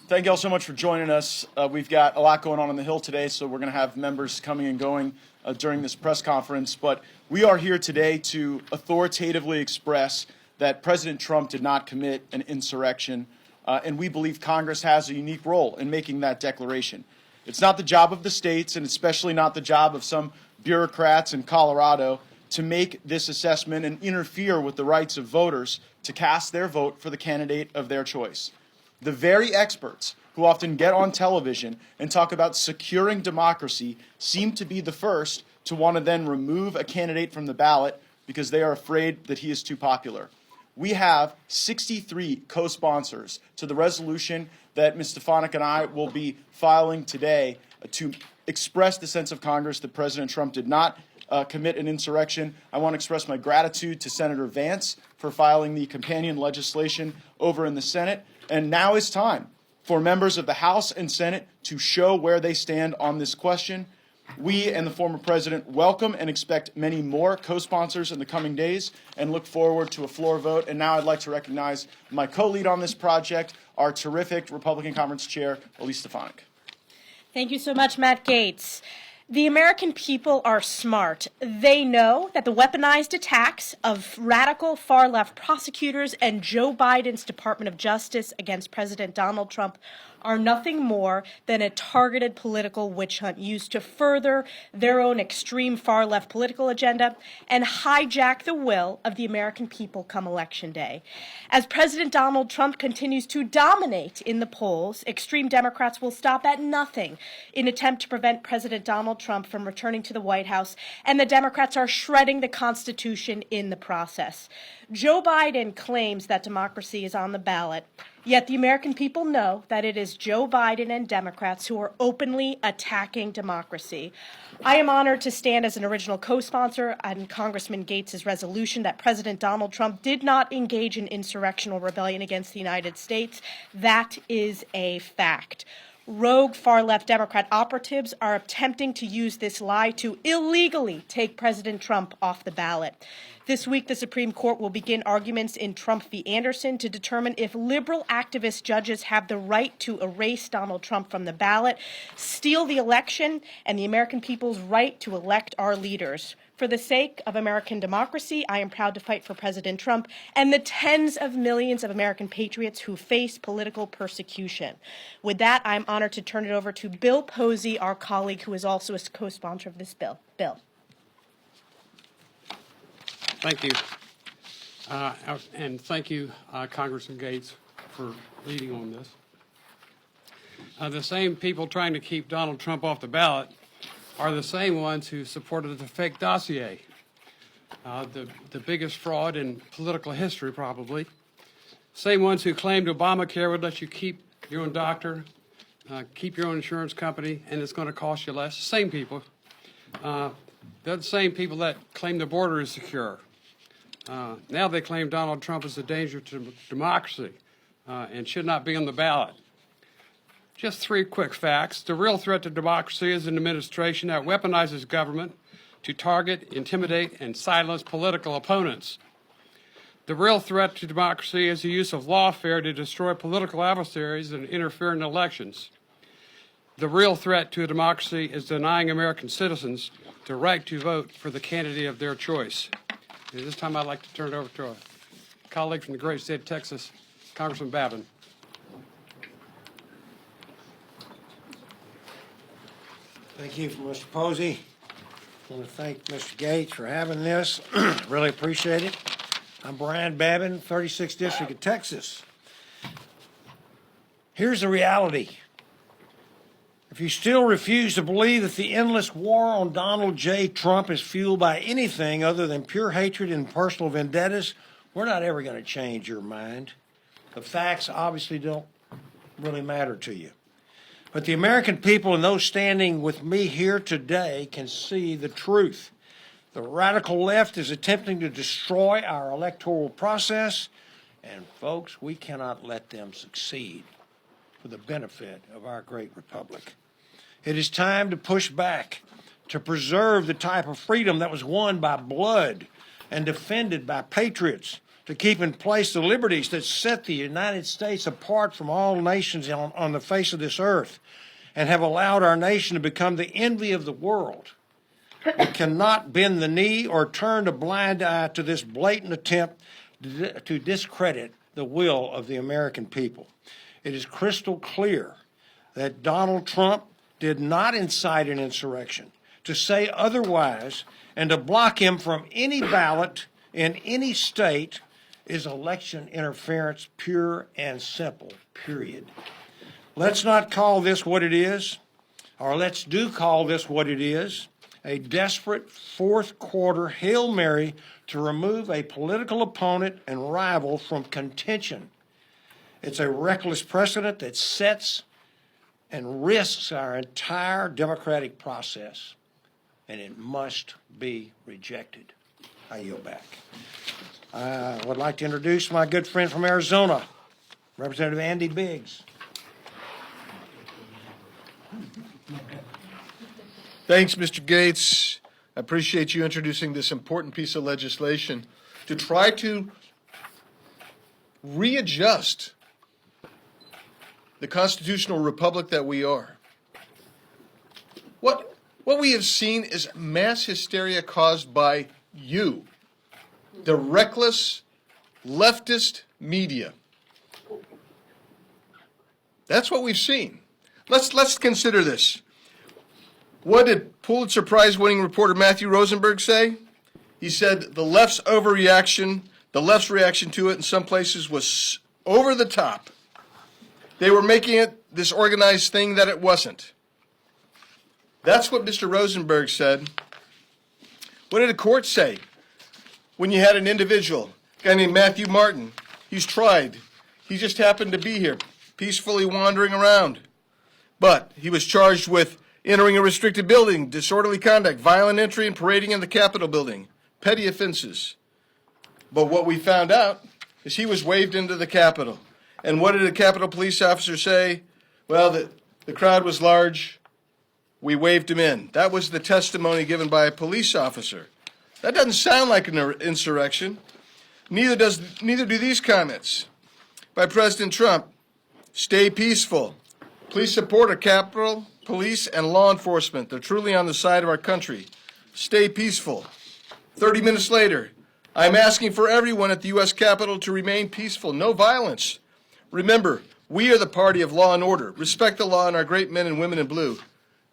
Thank you all so much for joining us. We've got a lot going on the Hill today, so we're going to have members coming and going during this press conference. But we are here today to authoritatively express that President Trump did not commit an insurrection, and we believe Congress has a unique role in making that declaration. It's not the job of the states, and especially not the job of some bureaucrats in Colorado, to make this assessment and interfere with the rights of voters to cast their vote for the candidate of their choice. The very experts who often get on television and talk about securing democracy seem to be the first to want to then remove a candidate from the ballot because they are afraid that he is too popular. We have 63 co-sponsors to the resolution that Ms. Stefanik and I will be filing today to express the sense of Congress that President Trump did not commit an insurrection. I want to express my gratitude to Senator Vance for filing the companion legislation over in the Senate. And now is time for members of the House and Senate to show where they stand on this question. We and the former president welcome and expect many more co-sponsors in the coming days and look forward to a floor vote. And now I'd like to recognize my co-lead on this project, our terrific Republican Conference Chair, Elise Stefanik. Thank you so much, Matt Gaetz. The American people are smart. They know that the weaponized attacks of radical far-left prosecutors and Joe Biden's Department of Justice against President Donald Trump are nothing more than a targeted political witch hunt used to further their own extreme far-left political agenda and hijack the will of the American people come Election Day. As President Donald Trump continues to dominate in the polls, extreme Democrats will stop at nothing in attempt to prevent President Donald Trump from returning to the White House, and the Democrats are shredding the Constitution in the process. Joe Biden claims that democracy is on the ballot, yet the American people know that it is Joe Biden and Democrats who are openly attacking democracy. I am honored to stand as an original co-sponsor on Congressman Gaetz' resolution that President Donald Trump did not engage in insurrectional rebellion against the United States. That is a fact. Rogue far-left Democrat operatives are attempting to use this lie to illegally take President Trump off the ballot. This week, the Supreme Court will begin arguments in Trump v. Anderson to determine if liberal activist judges have the right to erase Donald Trump from the ballot, steal the election, and the American people's right to elect our leaders. For the sake of American democracy, I am proud to fight for President Trump and the tens of millions of American patriots who face political persecution. With that, I'm honored to turn it over to Bill Posey, our colleague who is also a co-sponsor of this bill. Bill. Thank you. And thank you, Congressman Gaetz, for leading on this. The same people trying to keep Donald Trump off the ballot are the same ones who supported the fake dossier, the biggest fraud in political history, probably. Same ones who claimed Obamacare would let you keep your own doctor, keep your own insurance company, and it's going to cost you less. Same people. They're the same people that claim the border is secure. Now they claim Donald Trump is a danger to democracy and should not be on the ballot. Just three quick facts. The real threat to democracy is an administration that weaponizes government to target, intimidate, and silence political opponents. The real threat to democracy is the use of lawfare to destroy political adversaries and interfere in elections. The real threat to democracy is denying American citizens the right to vote for the candidate of their choice. And this time I'd like to turn it over to a colleague from the great state of Texas, Congressman Babin. Thank you, Mr. Posey. I want to thank Mr. Gaetz for having this. Really appreciate it. I'm Brian Babin, 36th District of Texas. Here's the reality. If you still refuse to believe that the endless war on Donald J. Trump is fueled by anything other than pure hatred and personal vendettas, we're not ever going to change your mind. The facts obviously don't really matter to you. But the American people and those standing with me here today can see the truth. The radical left is attempting to destroy our electoral process, and folks, we cannot let them succeed for the benefit of our great republic. It is time to push back, to preserve the type of freedom that was won by blood and defended by patriots to keep in place the liberties that set the United States apart from all nations on the face of this earth and have allowed our nation to become the envy of the world. We cannot bend the knee or turn a blind eye to this blatant attempt to discredit the will of the American people. It is crystal clear that Donald Trump did not incite an insurrection. To say otherwise and to block him from any ballot in any state is election interference, pure and simple, period. Let's not call this what it is, or let's do call this what it is, a desperate fourth quarter Hail Mary to remove a political opponent and rival from contention. It's a reckless precedent that sets and risks our entire democratic process, and it must be rejected. I yield back. I would like to introduce my good friend from Arizona, Representative Andy Biggs. Thanks, Mr. Gaetz. I appreciate you introducing this important piece of legislation to try to readjust the constitutional republic that we are. What we have seen is mass hysteria caused by you, the reckless leftist media. That's what we've seen. Let's consider this. What did Pulitzer Prize-winning reporter Matthew Rosenberg say? He said the left's overreaction, the left's reaction to it in some places was over the top. They were making it this organized thing that it wasn't. That's what Mr. Rosenberg said. What did the court say when you had an individual, a guy named Matthew Martin? He's tried. He just happened to be here, peacefully wandering around. But he was charged with entering a restricted building, disorderly conduct, violent entry, and parading in the Capitol building. Petty offenses. But what we found out is he was waved into the Capitol. And what did a Capitol police officer say? Well, the crowd was large. We waved him in. That was the testimony given by a police officer. That doesn't sound like an insurrection. Neither do these comments by President Trump. Stay peaceful. Please support our Capitol Police and law enforcement. They're truly on the side of our country. Stay peaceful. 30 minutes later, I'm asking for everyone at the U.S. Capitol to remain peaceful. No violence. Remember, we are the party of law and order. Respect the law and our great men and women in blue.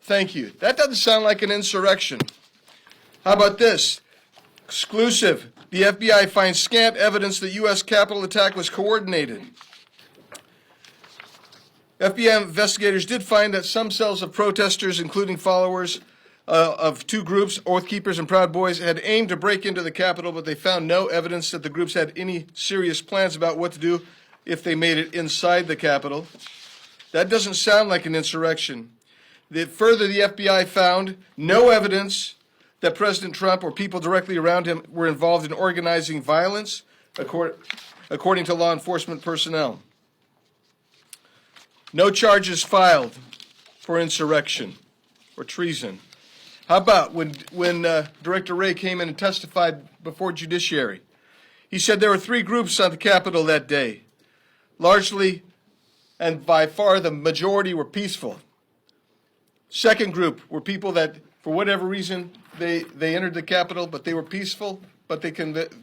Thank you. That doesn't sound like an insurrection. How about this? Exclusive. The FBI finds scant evidence that U.S. Capitol attack was coordinated. FBI investigators did find that some cells of protesters, including followers of two groups, Oath Keepers and Proud Boys, had aimed to break into the Capitol, but they found no evidence that the groups had any serious plans about what to do if they made it inside the Capitol. That doesn't sound like an insurrection. Further, the FBI found no evidence that President Trump or people directly around him were involved in organizing violence, according to law enforcement personnel. No charges filed for insurrection or treason. How about when Director Wray came in and testified before Judiciary? He said there were three groups on the Capitol that day. Largely, and by far the majority, were peaceful. Second group were people that, for whatever reason, they entered the Capitol, but they were peaceful, but they committed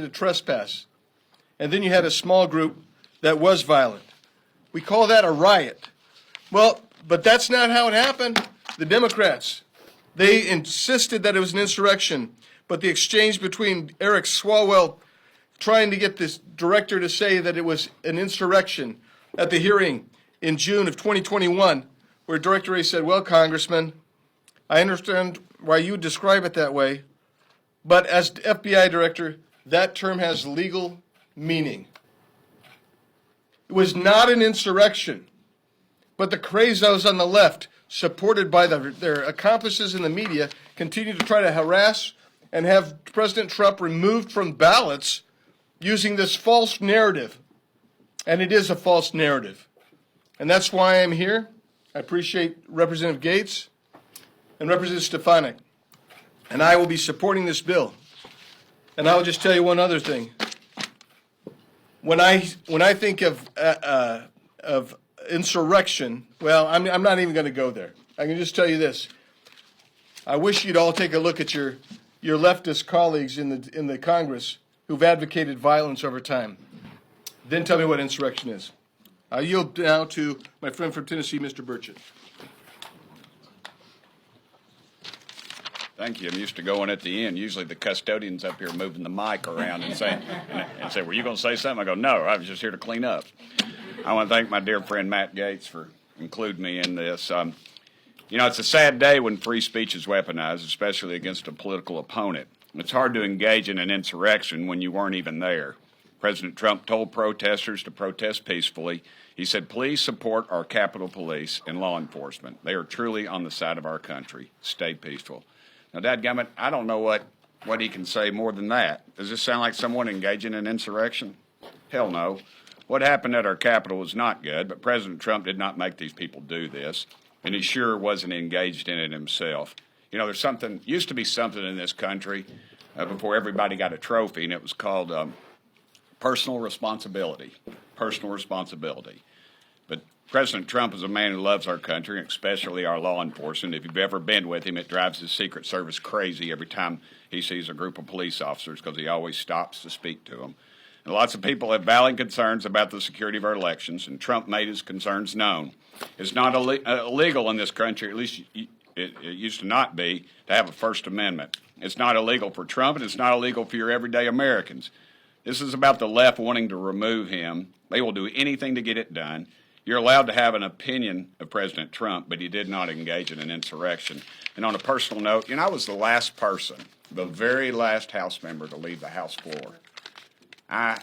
a trespass. And then you had a small group that was violent. We call that a riot. Well, but that's not how it happened. The Democrats, they insisted that it was an insurrection, but the exchange between Eric Swalwell trying to get this director to say that it was an insurrection at the hearing in June of 2021, where Director Wray said, well, Congressman, I understand why you describe it that way, but as FBI director, that term has legal meaning. It was not an insurrection, but the crazos on the left, supported by their accomplices in the media, continue to try to harass and have President Trump removed from ballots using this false narrative. And it is a false narrative. And that's why I'm here. I appreciate Representative Gaetz and Representative Stefanik. And I will be supporting this bill. And I will just tell you one other thing. when I think of insurrection, well, I'm not even going to go there. I can just tell you this. I wish you'd all take a look at your leftist colleagues in the Congress who've advocated violence over time. Then tell me what insurrection is. I yield now to my friend from Tennessee, Mr. Burchett. Thank you. I'm used to going at the end. Usually the custodian's up here moving the mic around and saying, and say, were you going to say something? I go, no, I was just here to clean up. I want to thank my dear friend Matt Gaetz for including me in this. You know, it's a sad day when free speech is weaponized, especially against a political opponent. It's hard to engage in an insurrection when you weren't even there. President Trump told protesters to protest peacefully. He said, please support our Capitol Police and law enforcement. They are truly on the side of our country. Stay peaceful. Now, dadgummit, I don't know what he can say more than that. Does this sound like someone engaging in insurrection? Hell no. What happened at our Capitol was not good, but President Trump did not make these people do this, and he sure wasn't engaged in it himself. You know, used to be something in this country before everybody got a trophy, and it was called personal responsibility. Personal responsibility. But President Trump is a man who loves our country, especially our law enforcement. If you've ever been with him, it drives his Secret Service crazy every time he sees a group of police officers because he always stops to speak to them. And lots of people have valid concerns about the security of our elections, and Trump made his concerns known. It's not illegal in this country, at least it used to not be, to have a First Amendment. It's not illegal for Trump, and it's not illegal for your everyday Americans. This is about the left wanting to remove him. They will do anything to get it done. You're allowed to have an opinion of President Trump, but he did not engage in an insurrection. And on a personal note, you know, I was the last person, the very last House member to leave the House floor. I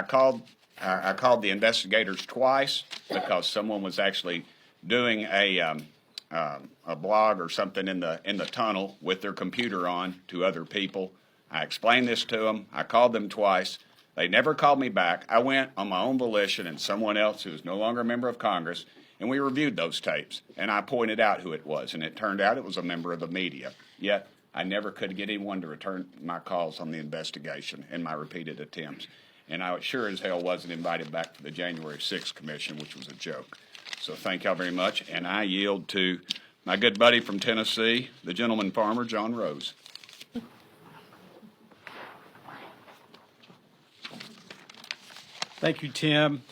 called the investigators twice because someone was actually doing a blog or something in the tunnel with their computer on to other people. I explained this to them. I called them twice. They never called me back. I went on my own volition and someone else who is no longer a member of Congress, and we reviewed those tapes, and I pointed out who it was, and it turned out it was a member of the media. Yet I never could get anyone to return my calls on the investigation and my repeated attempts. And I sure as hell wasn't invited back to the January 6th commission, which was a joke. So thank y'all very much, and I yield to my good buddy from Tennessee, the gentleman farmer, John Rose. Thank you, Tim.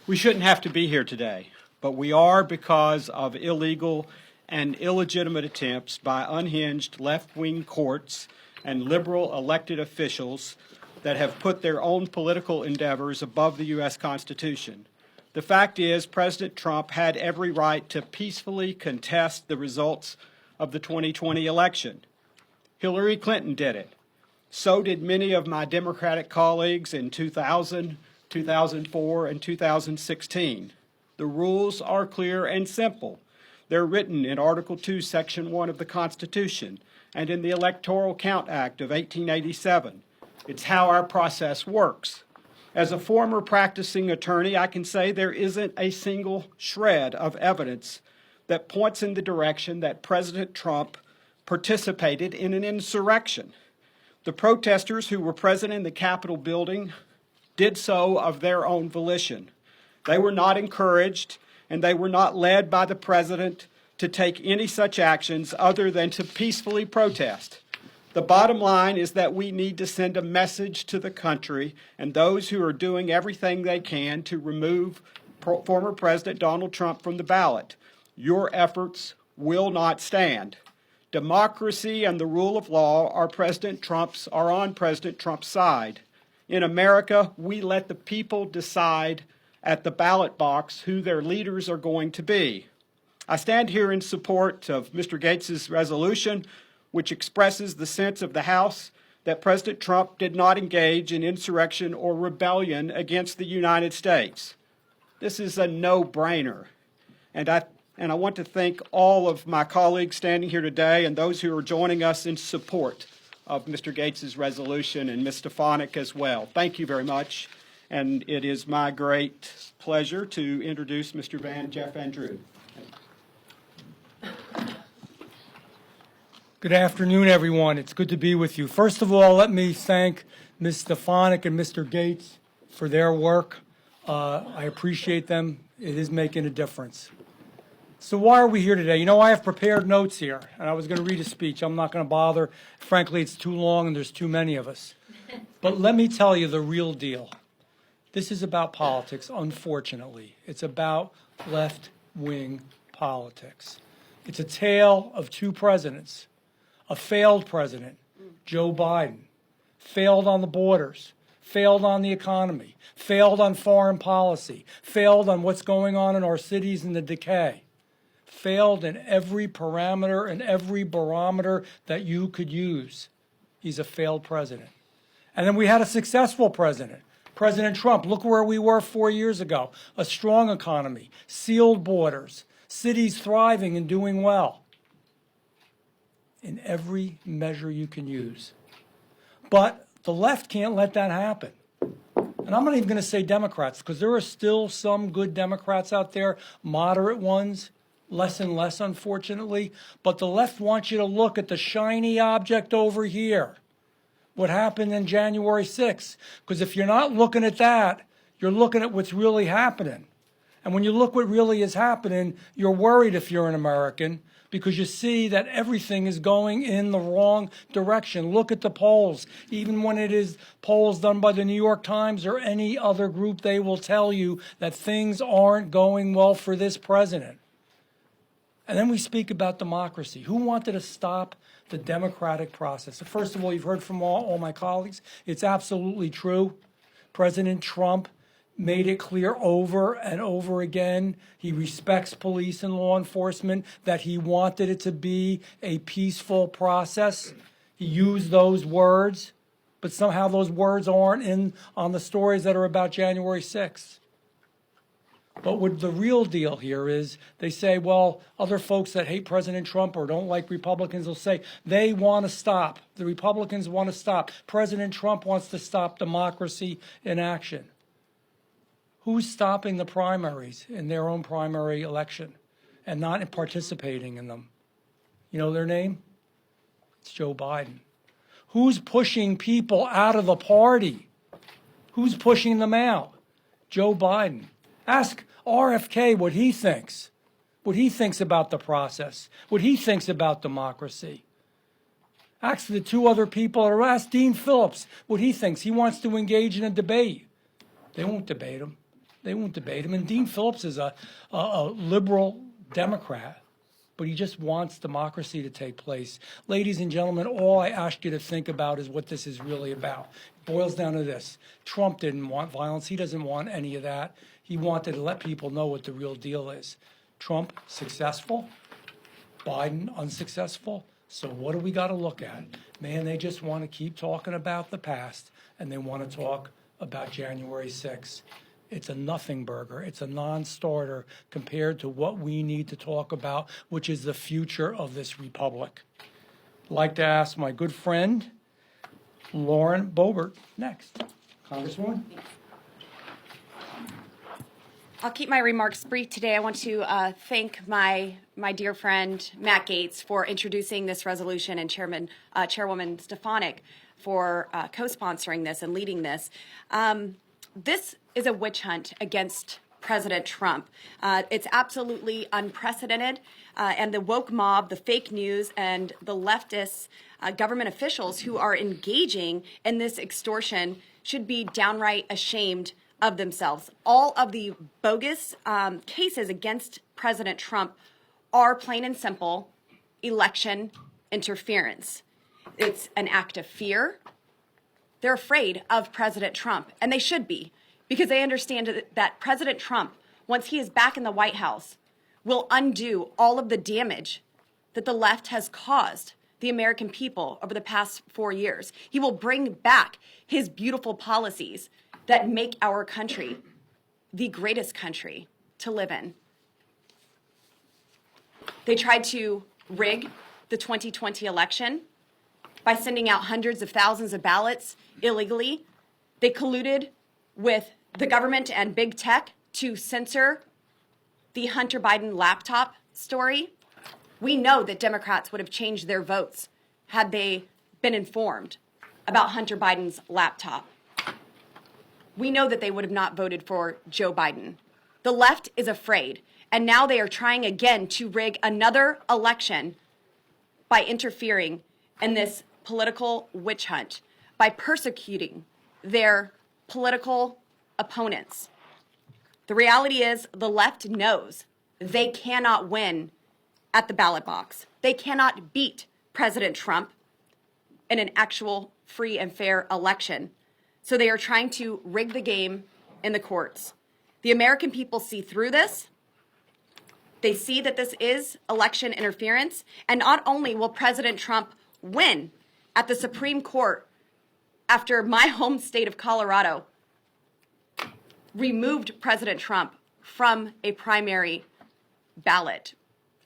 We shouldn't have to be here today, but we are because of illegal and illegitimate attempts by unhinged left-wing courts and liberal elected officials that have put their own political endeavors above the U.S. Constitution. The fact is, President Trump had every right to peacefully contest the results of the 2020 election. Hillary Clinton did it. So did many of my Democratic colleagues in 2000, 2004, and 2016. The rules are clear and simple. They're written in Article 2, Section 1 of the Constitution and in the Electoral Count Act of 1887. It's how our process works. As a former practicing attorney, I can say there isn't a single shred of evidence that points in the direction that President Trump participated in an insurrection. The protesters who were present in the Capitol building did so of their own volition. They were not encouraged and they were not led by the president to take any such actions other than to peacefully protest. The bottom line is that we need to send a message to the country and those who are doing everything they can to remove former President Donald Trump from the ballot. Your efforts will not stand. Democracy and the rule of law are on President Trump's side. In America, we let the people decide at the ballot box who their leaders are going to be. I stand here in support of Mr. Gaetz's resolution, which expresses the sense of the House that President Trump did not engage in insurrection or rebellion against the United States. This is a no-brainer, and I want to thank all of my colleagues standing here today and those who are joining us in support of Mr. Gaetz's resolution and Ms. Stefanik as well. Thank you very much. And it is my great pleasure to introduce Mr. Jeff Van Drew. Good afternoon, everyone. It's good to be with you. First of all, let me thank Ms. Stefanik and Mr. Gaetz for their work. I appreciate them. It is making a difference. So why are we here today? You know, I have prepared notes here, and I was going to read a speech. I'm not going to bother. Frankly, it's too long, and there's too many of us. But let me tell you the real deal. This is about politics, unfortunately. It's about left-wing politics. It's a tale of two presidents. A failed president, Joe Biden, failed on the borders, failed on the economy, failed on foreign policy, failed on what's going on in our cities and the decay, failed in every parameter and every barometer that you could use. He's a failed president. And then we had a successful president, President Trump. Look where we were 4 years ago. A strong economy, sealed borders, cities thriving and doing well in every measure you can use. But the left can't let that happen. And I'm not even going to say Democrats, because there are still some good Democrats out there, moderate ones, less and less, unfortunately. But the left wants you to look at the shiny object over here, what happened in January 6th. Because if you're not looking at that, you're looking at what's really happening. And when you look what really is happening, you're worried if you're an American, because you see that everything is going in the wrong direction. Look at the polls. Even when it is polls done by the New York Times or any other group, they will tell you that things aren't going well for this president. And then we speak about democracy. Who wanted to stop the democratic process? So first of all, you've heard from all my colleagues. It's absolutely true. President Trump made it clear over and over again he respects police and law enforcement, that he wanted it to be a peaceful process. He used those words, but somehow those words aren't on the stories that are about January 6th. But what the real deal here is, they say, well, other folks that hate President Trump or don't like Republicans will say they want to stop. The Republicans want to stop. President Trump wants to stop democracy in action. Who's stopping the primaries in their own primary election and not participating in them? You know their name? It's Joe Biden. Who's pushing people out of the party? Who's pushing them out? Joe Biden. Ask RFK what he thinks about the process, what he thinks about democracy. Ask the two other people, or ask Dean Phillips what he thinks. He wants to engage in a debate. They won't debate him. They won't debate him. And Dean Phillips is a liberal Democrat, but he just wants democracy to take place. Ladies and gentlemen, all I ask you to think about is what this is really about. It boils down to this. Trump didn't want violence. He doesn't want any of that. He wanted to let people know what the real deal is. Trump, successful. Biden, unsuccessful. So what do we got to look at? Man, they just want to keep talking about the past, and they want to talk about January 6th. It's a nothing burger. It's a non-starter compared to what we need to talk about, which is the future of this republic. I'd like to ask my good friend, Lauren Boebert, next. Congresswoman. I'll keep my remarks brief today. I want to thank my dear friend Matt Gaetz for introducing this resolution, and Chairwoman Stefanik for co-sponsoring this and leading this. This is a witch hunt against President Trump. It's absolutely unprecedented, and the woke mob, the fake news, and the leftist government officials who are engaging in this extortion should be downright ashamed of themselves. All of the bogus cases against President Trump are plain and simple election interference. It's an act of fear. They're afraid of President Trump, and they should be, because they understand that President Trump, once he is back in the White House, will undo all of the damage that the left has caused the American people over the past 4 years. He will bring back his beautiful policies that make our country the greatest country to live in. They tried to rig the 2020 election by sending out hundreds of thousands of ballots illegally. They colluded with the government and big tech to censor the Hunter Biden laptop story. We know that Democrats would have changed their votes had they been informed. about Hunter Biden's laptop. We know that they would have not voted for Joe Biden. The left is afraid, and now they are trying again to rig another election by interfering in this political witch hunt, by persecuting their political opponents. The reality is the left knows they cannot win at the ballot box. They cannot beat President Trump in an actual free and fair election. So they are trying to rig the game in the courts. The American people see through this. They see that this is election interference. And not only will President Trump win at the Supreme Court after my home state of Colorado removed President Trump from a primary ballot,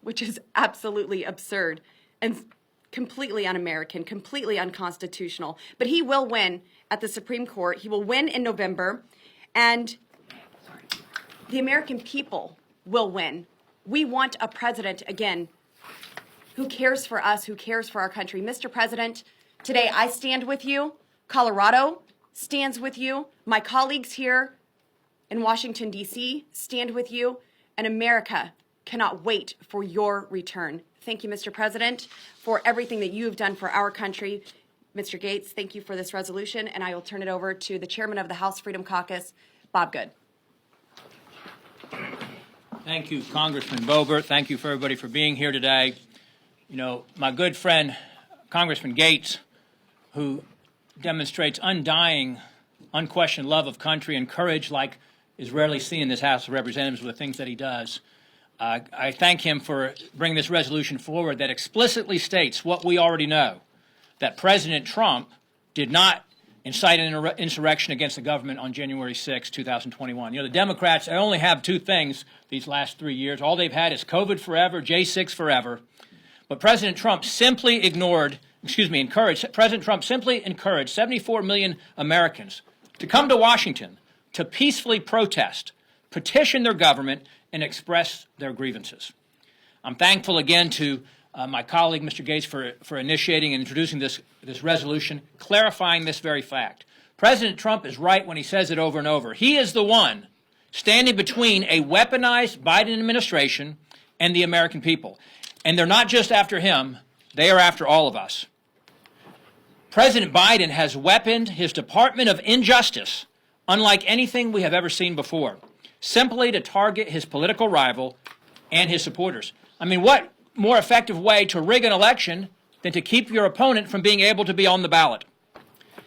which is absolutely absurd and completely un-American, completely unconstitutional. But he will win at the Supreme Court. He will win in November, and the American people will win. We want a president, again, who cares for us, who cares for our country. Mr. President, today I stand with you. Colorado stands with you. My colleagues here in Washington, D.C. stand with you. And America cannot wait for your return. Thank you, Mr. President, for everything that you have done for our country. Mr. Gaetz, thank you for this resolution, and I will turn it over to the chairman of the House Freedom Caucus, Bob Good. Thank you, Congressman Boebert. Thank you for everybody for being here today. You know, my good friend, Congressman Gaetz, who demonstrates undying, unquestioned love of country and courage like is rarely seen in this House of Representatives with the things that he does. I thank him for bringing this resolution forward that explicitly states what we already know, that President Trump did not incite an insurrection against the government on January 6, 2021. You know, the Democrats only have two things these last 3 years. All they've had is COVID forever, J6 forever. But President Trump simply President Trump simply encouraged 74 million Americans to come to Washington to peacefully protest, petition their government, and express their grievances. I'm thankful again to my colleague, Mr. Gaetz, for initiating and introducing this resolution, clarifying this very fact. President Trump is right when he says it over and over. He is the one standing between a weaponized Biden administration and the American people. And they're not just after him, they are after all of us. President Biden has weaponed his Department of Injustice unlike anything we have ever seen before, simply to target his political rival and his supporters. I mean, what more effective way to rig an election than to keep your opponent from being able to be on the ballot?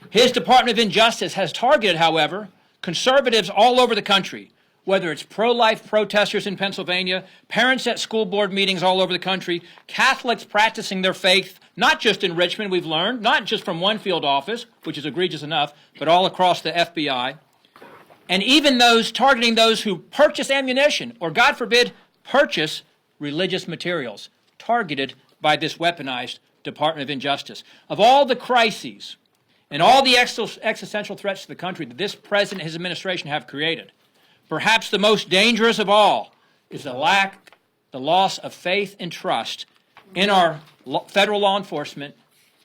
His Department of Injustice has targeted, however, conservatives all over the country, whether it's pro-life protesters in Pennsylvania, parents at school board meetings all over the country, Catholics practicing their faith, not just in Richmond, we've learned, not just from one field office, which is egregious enough, but all across the FBI, and even those targeting those who purchase ammunition or, God forbid, purchase religious materials, targeted by this weaponized Department of Injustice. Of all the crises and all the existential threats to the country that this president and his administration have created, perhaps the most dangerous of all is the loss of faith and trust in our federal law enforcement,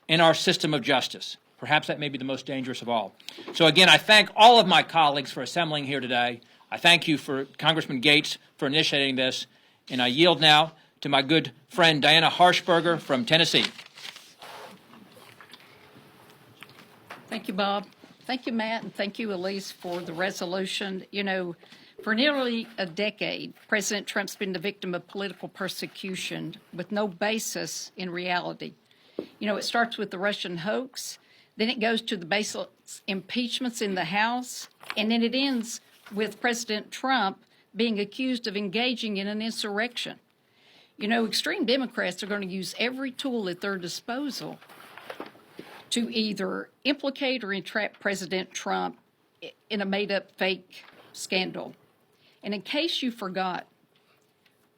in our system of justice. Perhaps that may be the most dangerous of all. So again, I thank all of my colleagues for assembling here today. I thank you for Congressman Gaetz for initiating this, and I yield now to my good friend Diana Harshberger from Tennessee. Thank you, Bob. Thank you, Matt, and thank you, Elise, for the resolution. You know, for nearly a decade, President Trump's been the victim of political persecution with no basis in reality. You know, it starts with the Russian hoax, then it goes to the baseless impeachments in the House, and then it ends with President Trump being accused of engaging in an insurrection. You know, extreme Democrats are going to use every tool at their disposal to either implicate or entrap President Trump in a made-up fake scandal. And in case you forgot,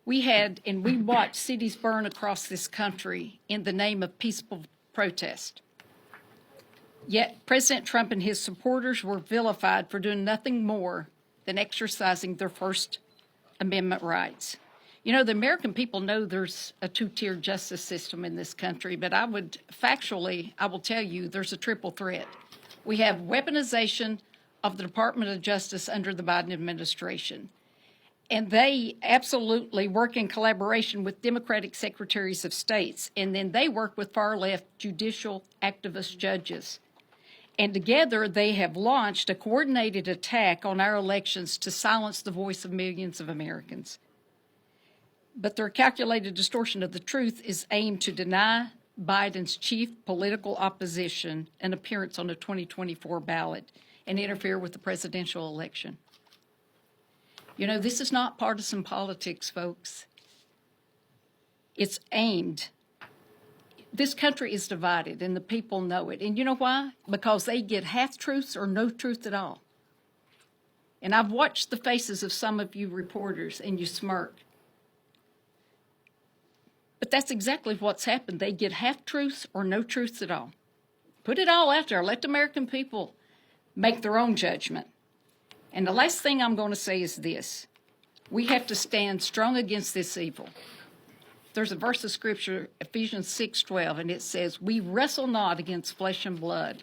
we watched cities burn across this country in the name of peaceful protest. Yet President Trump and his supporters were vilified for doing nothing more than exercising their First Amendment rights. You know, the American people know there's a two-tier justice system in this country, but I will tell you, there's a triple threat. We have weaponization of the Department of Justice under the Biden administration. And they absolutely work in collaboration with Democratic secretaries of states. And then they work with far-left judicial activist judges. And together they have launched a coordinated attack on our elections to silence the voice of millions of Americans. But their calculated distortion of the truth is aimed to deny Biden's chief political opposition an appearance on the 2024 ballot and interfere with the presidential election. You know, this is not partisan politics, folks. It's aimed. This country is divided, and the people know it. And you know why? Because they get half-truths or no truth at all. And I've watched the faces of some of you reporters, and you smirk. But that's exactly what's happened. They get half-truths or no truths at all. Put it all out there. Let the American people make their own judgment. And the last thing I'm going to say is this. We have to stand strong against this evil. There's a verse of Scripture, Ephesians 6:12, and it says, "We wrestle not against flesh and blood,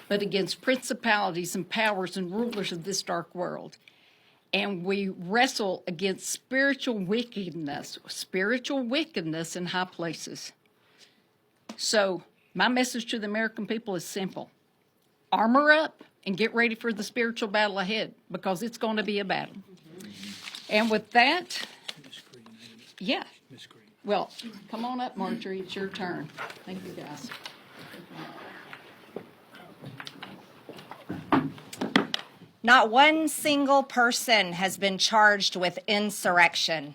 but against principalities and powers and rulers of this dark world. And we wrestle against spiritual wickedness in high places." So my message to the American people is simple. Armor up and get ready for the spiritual battle ahead, because it's going to be a battle. And with that, yeah. Well, come on up, Marjorie. It's your turn. Thank you, guys. Not one single person has been charged with insurrection.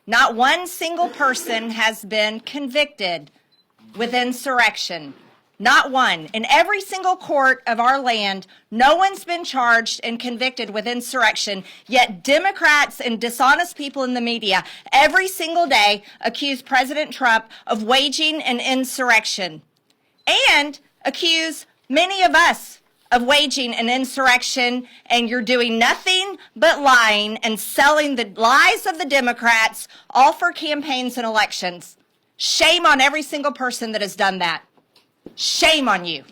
Not one single person has been convicted with insurrection. Not one. In every single court of our land, no one's been charged and convicted with insurrection, yet Democrats and dishonest people in the media every single day accuse President Trump of waging an insurrection and accuse many of us of waging an insurrection, and you're doing nothing but lying and selling the lies of the Democrats, all for campaigns and elections. Shame on every single person that has done that. Shame on you.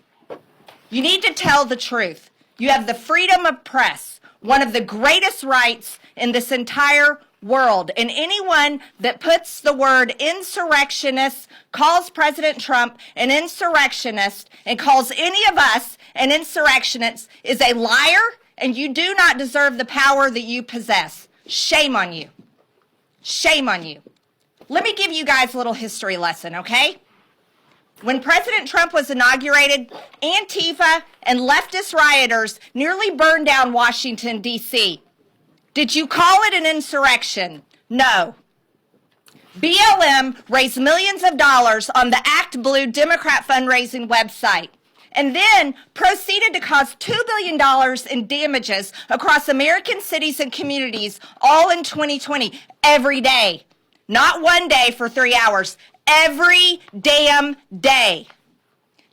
You need to tell the truth. You have the freedom of press, one of the greatest rights in this entire world. And anyone that puts the word insurrectionist, calls President Trump an insurrectionist, and calls any of us an insurrectionist is a liar, and you do not deserve the power that you possess. Shame on you. Shame on you. Let me give you guys a little history lesson, okay? When President Trump was inaugurated, Antifa and leftist rioters nearly burned down Washington, D.C. Did you call it an insurrection? No. BLM raised millions of dollars on the Act Blue Democrat fundraising website, and then proceeded to cause $2 billion in damages across American cities and communities, all in 2020, every day. Not one day for 3 hours. Every damn day.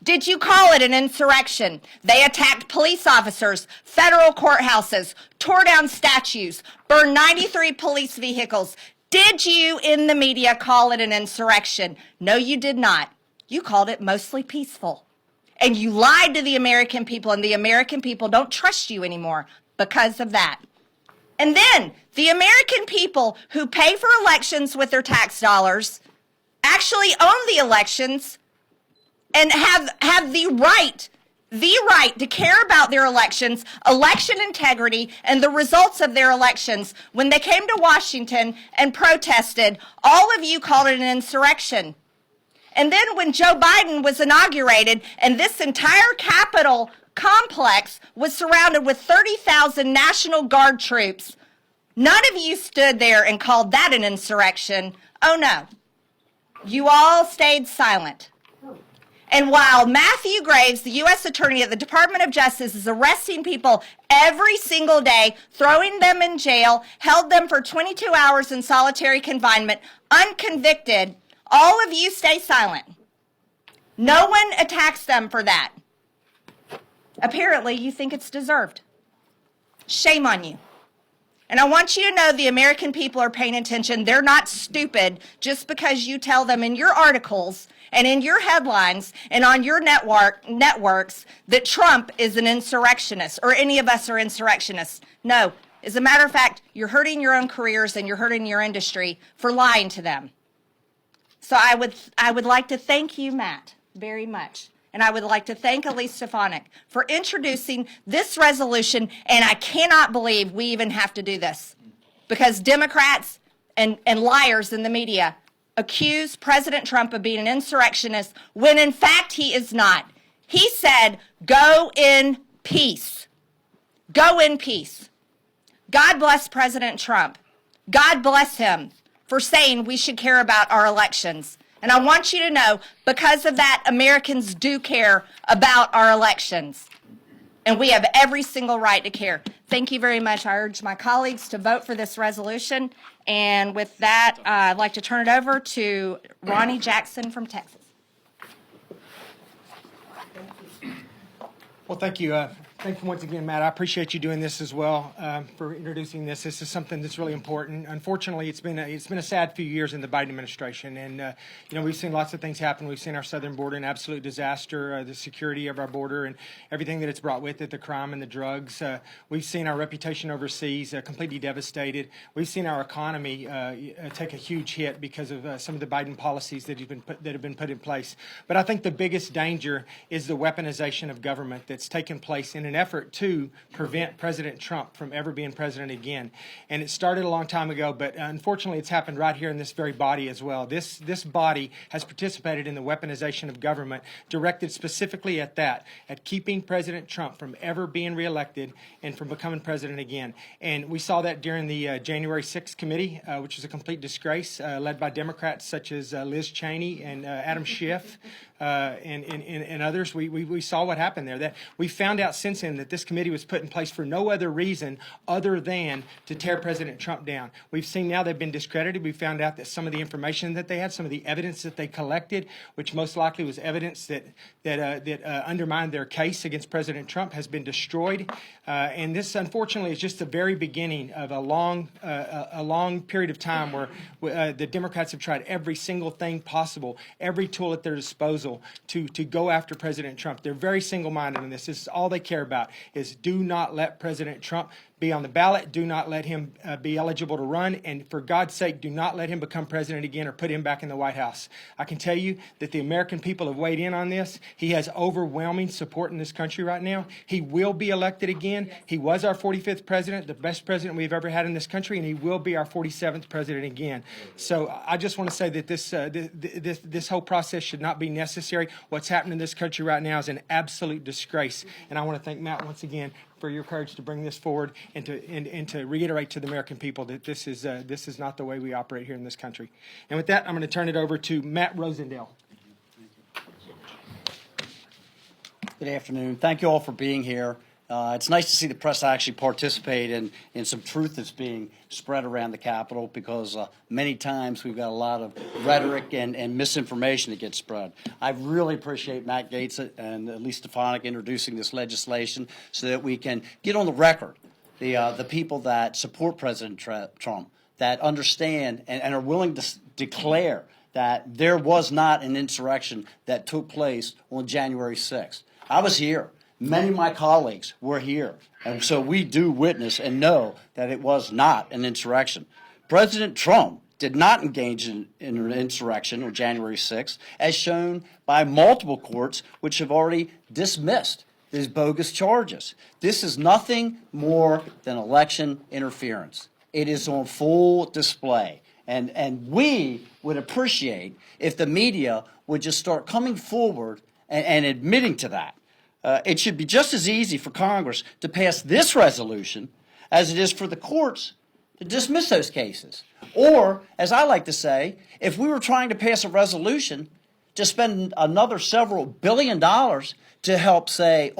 Did you call it an insurrection? They attacked police officers, federal courthouses, tore down statues, burned 93 police vehicles. Did you in the media call it an insurrection? No, you did not. You called it mostly peaceful. And you lied to the American people, and the American people don't trust you anymore because of that. And then the American people who pay for elections with their tax dollars actually own the elections and have the right to care about their elections, election integrity, and the results of their elections. When they came to Washington and protested, all of you called it an insurrection. And then when Joe Biden was inaugurated and this entire Capitol complex was surrounded with 30,000 National Guard troops, none of you stood there and called that an insurrection. Oh no. You all stayed silent. And while Matthew Graves, the U.S. Attorney at the Department of Justice, is arresting people every single day, throwing them in jail, held them for 22 hours in solitary confinement, unconvicted, all of you stay silent. No one attacks them for that. Apparently, you think it's deserved. Shame on you. And I want you to know the American people are paying attention. They're not stupid just because you tell them in your articles and in your headlines and on your networks that Trump is an insurrectionist or any of us are insurrectionists. No. As a matter of fact, you're hurting your own careers and you're hurting your industry for lying to them. So I would like to thank you, Matt, very much. And I would like to thank Elise Stefanik for introducing this resolution. And I cannot believe we even have to do this because Democrats and liars in the media accuse President Trump of being an insurrectionist when in fact he is not. He said, go in peace. Go in peace. God bless President Trump. God bless him for saying we should care about our elections. And I want you to know, because of that, Americans do care about our elections. And we have every single right to care. Thank you very much. I urge my colleagues to vote for this resolution. And with that, I'd like to turn it over to Ronnie Jackson from Texas. Well, thank you. Thank you once again, Matt. I appreciate you doing this as well, for introducing this. This is something that's really important. Unfortunately, it's been a sad few years in the Biden administration, and we've seen lots of things happen. We've seen our southern border an absolute disaster, the security of our border and everything that it's brought with it, the crime and the drugs. We've seen our reputation overseas completely devastated. We've seen our economy take a huge hit because of some of the Biden policies that have been put in place. But I think the biggest danger is the weaponization of government that's taken place in an effort to prevent President Trump from ever being president again. And it started a long time ago, but unfortunately it's happened right here in this very body as well. This body has participated in the weaponization of government directed specifically at that, at keeping President Trump from ever being reelected and from becoming president again. And we saw that during the January 6th committee, which was a complete disgrace, led by Democrats such as Liz Cheney and Adam Schiff and others. We saw what happened there. That we found out since then that this committee was put in place for no other reason other than to tear President Trump down. We've seen now they've been discredited. We found out that some of the information that they had, some of the evidence that they collected, which most likely was evidence that undermined their case against President Trump, has been destroyed. And this, unfortunately, is just the very beginning of a long period of time where the Democrats have tried every single thing possible, every tool at their disposal to go after President Trump. They're very single-minded in this. This is all they care about, is do not let President Trump be on the ballot. Do not let him be eligible to run. And for God's sake, do not let him become president again or put him back in the White House. I can tell you that the American people have weighed in on this. He has overwhelming support in this country right now. He will be elected again. He was our 45th president, the best president we've ever had in this country, and he will be our 47th president again. So I just want to say that this whole process should not be necessary. What's happening in this country right now is an absolute disgrace. And I want to thank Matt once again for your courage to bring this forward and to reiterate to the American people that this is not the way we operate here in this country. And with that, I'm going to turn it over to Matt Rosendale. Good afternoon. Thank you all for being here. It's nice to see the press actually participate in some truth that's being spread around the Capitol, because many times we've got a lot of rhetoric and misinformation that gets spread. I really appreciate Matt Gaetz and Elise Stefanik introducing this legislation so that we can get on the record the people that support President Trump, that understand and are willing to declare that there was not an insurrection that took place on January 6th. I was here. Many of my colleagues were here, and so we do witness and know that it was not an insurrection. President Trump did not engage in an insurrection on January 6th, as shown by multiple courts which have already dismissed these bogus charges. This is nothing more than election interference. It is on full display, and we would appreciate if the media would just start coming forward and admitting to that. It should be just as easy for Congress to pass this resolution as it is for the courts to dismiss those cases. Or, as I like to say, if we were trying to pass a resolution to spend another several $1 billion to help, say,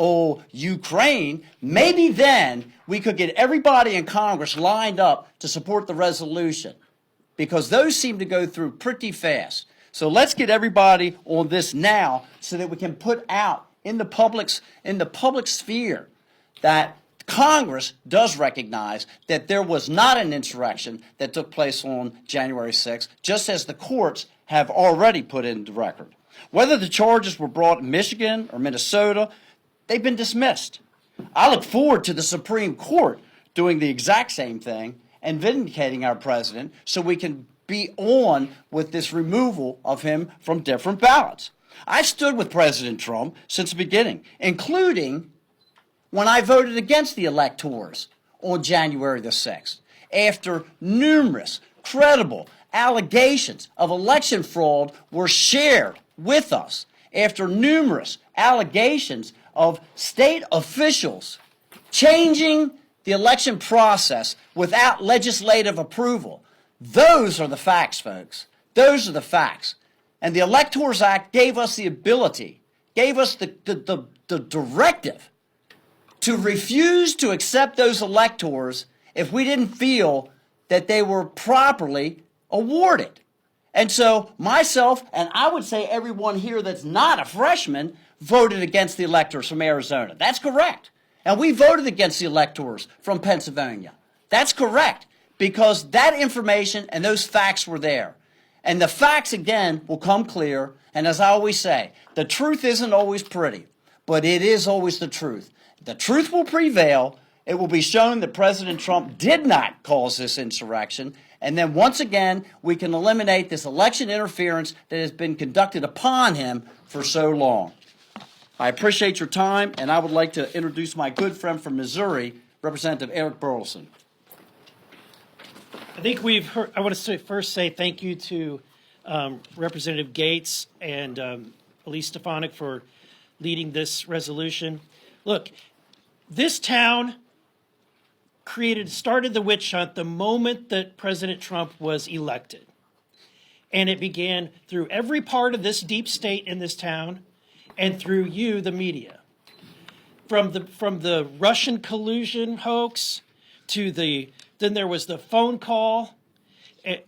Ukraine, maybe then we could get everybody in Congress lined up to support the resolution, because those seem to go through pretty fast. So let's get everybody on this now so that we can put out in the public sphere that Congress does recognize that there was not an insurrection that took place on January 6th, just as the courts have already put into record. Whether the charges were brought in Michigan or Minnesota, they've been dismissed. I look forward to the Supreme Court doing the exact same thing and vindicating our president so we can be on with this removal of him from different ballots. I stood with President Trump since the beginning, including when I voted against the electors on January the 6th, after numerous credible allegations of election fraud were shared with us, after numerous allegations of state officials changing the election process without legislative approval. Those are the facts, folks. Those are the facts. And the Electors Act gave us the ability, gave us the directive to refuse to accept those electors if we didn't feel that they were properly awarded. And so myself, and I would say everyone here that's not a freshman, voted against the electors from Arizona. That's correct. And we voted against the electors from Pennsylvania. That's correct, because that information and those facts were there. And the facts, again, will come clear. And as I always say, the truth isn't always pretty, but it is always the truth. The truth will prevail. It will be shown that President Trump did not cause this insurrection. And then once again, we can eliminate this election interference that has been conducted upon him for so long. I appreciate your time, and I would like to introduce my good friend from Missouri, Representative Eric Burleson. I think we've heard, I want to first say thank you to Representative Gaetz and Elise Stefanik for leading this resolution. Look, this town started the witch hunt the moment that President Trump was elected. And it began through every part of this deep state in this town and through you, the media. From the Russian collusion hoax to then there was the phone call,